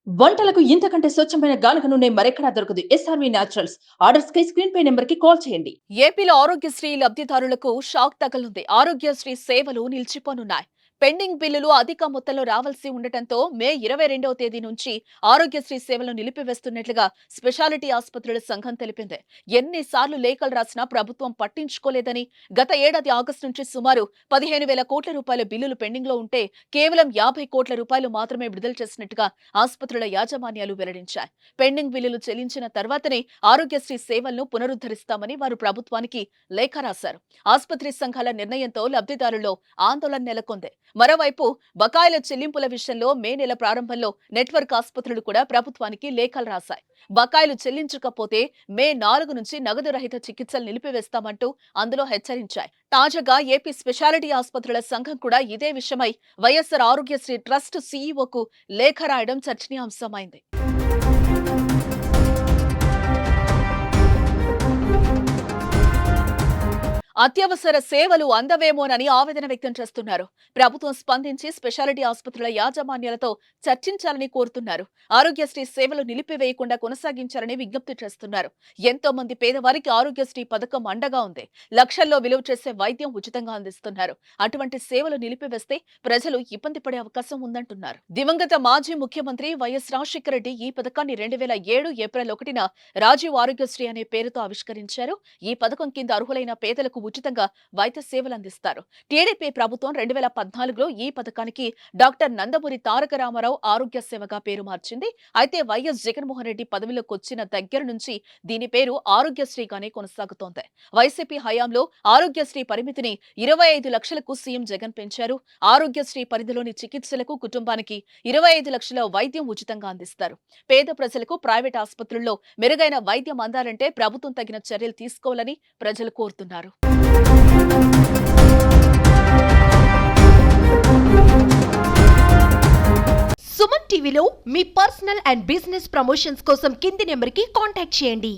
వంటలకు ఇంతకంటే స్వచ్ఛమైన గానుగ నూనె మరెక్కడా దొరకదు. SRV naturals. ఆర్డర్స్ కై స్క్రీన్ పై నెంబర్ కి కాల్ చేయండి. ఏపీలో ఆరోగ్యశ్రీ లబ్ధిదారులకు షాక్ తగలుంది. ఆరోగ్యశ్రీ సేవలు నిలిచిపోనున్నాయి. పెండింగ్ బిల్లులు అధిక మొత్తంలో రావాల్సి ఉండటంతో మే 22వ తేదీ నుంచి ఆరోగ్యశ్రీ సేవలు నిలిపివేస్తున్నట్లుగా స్పెషాలిటీ ఆసుపత్రుల సంఘం తెలిపింది. ఎన్నిసార్లు లేఖలు రాసినా ప్రభుత్వం పట్టించుకోలేదని, గత ఏడాది ఆగస్టు నుంచి సుమారు 15,000 కోట్ల రూపాయల బిల్లులు పెండింగ్ లో ఉంటే కేవలం 50 కోట్ల రూపాయలు మాత్రమే విడుదల చేసినట్టుగా ఆసుపత్రుల యాజమాన్యాలు వెల్లడించాయి. పెండింగ్ బిల్లులు చెల్లించిన తర్వాతనే ఆరోగ్యశ్రీ సేవలను పునరుద్ధరిస్తామని వారు ప్రభుత్వానికి లేఖ రాశారు. ఆసుపత్రి సంఘాల నిర్ణయంతో లబ్ధిదారుల్లో ఆందోళన నెలకొంది. మరోవైపు బకాయిల చెల్లింపుల విషయంలో మే నెల ప్రారంభంలో నెట్వర్క్ ఆసుపత్రులు కూడా ప్రభుత్వానికి లేఖలు రాశాయి. బకాయిలు చెల్లించకపోతే మే 4 నుంచి నగదు రహిత చికిత్సలు నిలిపివేస్తామంటూ అందులో హెచ్చరించాయి. తాజాగా ఏపీ స్పెషాలిటీ ఆసుపత్రుల సంఘం కూడా ఇదే విషయమై వైఎస్ఆర్ ఆరోగ్యశ్రీ ట్రస్ట్ సీఈఓకు లేఖ రాయడం చర్చనీయాంశమైంది. అత్యవసర సేవలు అందవేమోనని ఆవేదన వ్యక్తం చేస్తున్నారు. ప్రభుత్వం స్పందించి స్పెషాలిటీ ఆసుపత్రుల యాజమాన్యాలతో చర్చించాలని కోరుతున్నారు. ఆరోగ్యశ్రీ సేవలు నిలిపివేయకుండా కొనసాగించాలని విజ్ఞప్తి చేస్తున్నారు. ఎంతో మంది పేదవారికి ఆరోగ్యశ్రీ పథకం అండగా ఉంది. లక్షల్లో విలువ చేసే వైద్యం ఉచితంగా అందిస్తున్నారు. అటువంటి సేవలు నిలిపివేస్తే ప్రజలు ఇబ్బంది పడే అవకాశం ఉందంటున్నారు. దివంగత మాజీ ముఖ్యమంత్రి వైఎస్ రాజశేఖర రెడ్డి ఈ పథకాన్ని 2007 ఏప్రిల్ 1న రాజీవ్ ఆరోగ్యశ్రీ అనే పేరుతో ఆవిష్కరించారు. ఈ పథకం కింద అర్హులైన పేదలకు ఉచితంగా వైద్య సేవలు అందిస్తారు. టీడీపీ ప్రభుత్వం 2014లో ఈ పథకానికి డాక్టర్ నందమూరి తారక రామారావు ఆరోగ్య సేవగా పేరు మార్చింది. అయితే వైఎస్ జగన్మోహన్ రెడ్డి పదవిలోకి వచ్చిన దగ్గర నుంచి దీని పేరు ఆరోగ్యశ్రీగానే కొనసాగుతోంది. వైసీపీ హయాంలో ఆరోగ్యశ్రీ పరిమితిని 25 లక్షలకు సీఎం జగన్ పెంచారు. ఆరోగ్యశ్రీ పరిధిలోని చికిత్సలకు కుటుంబానికి 25 లక్షల వైద్యం ఉచితంగా అందిస్తారు. పేద ప్రజలకు ప్రైవేట్ ఆసుపత్రుల్లో మెరుగైన వైద్యం అందాలంటే ప్రభుత్వం తగిన చర్యలు తీసుకోవాలని ప్రజలు కోరుతున్నారు. సుమన్ టీవీలో మీ పర్సనల్ అండ్ బిజినెస్ ప్రమోషన్స్ కోసం కింది నెంబర్కి కాంటాక్ట్ చేయండి.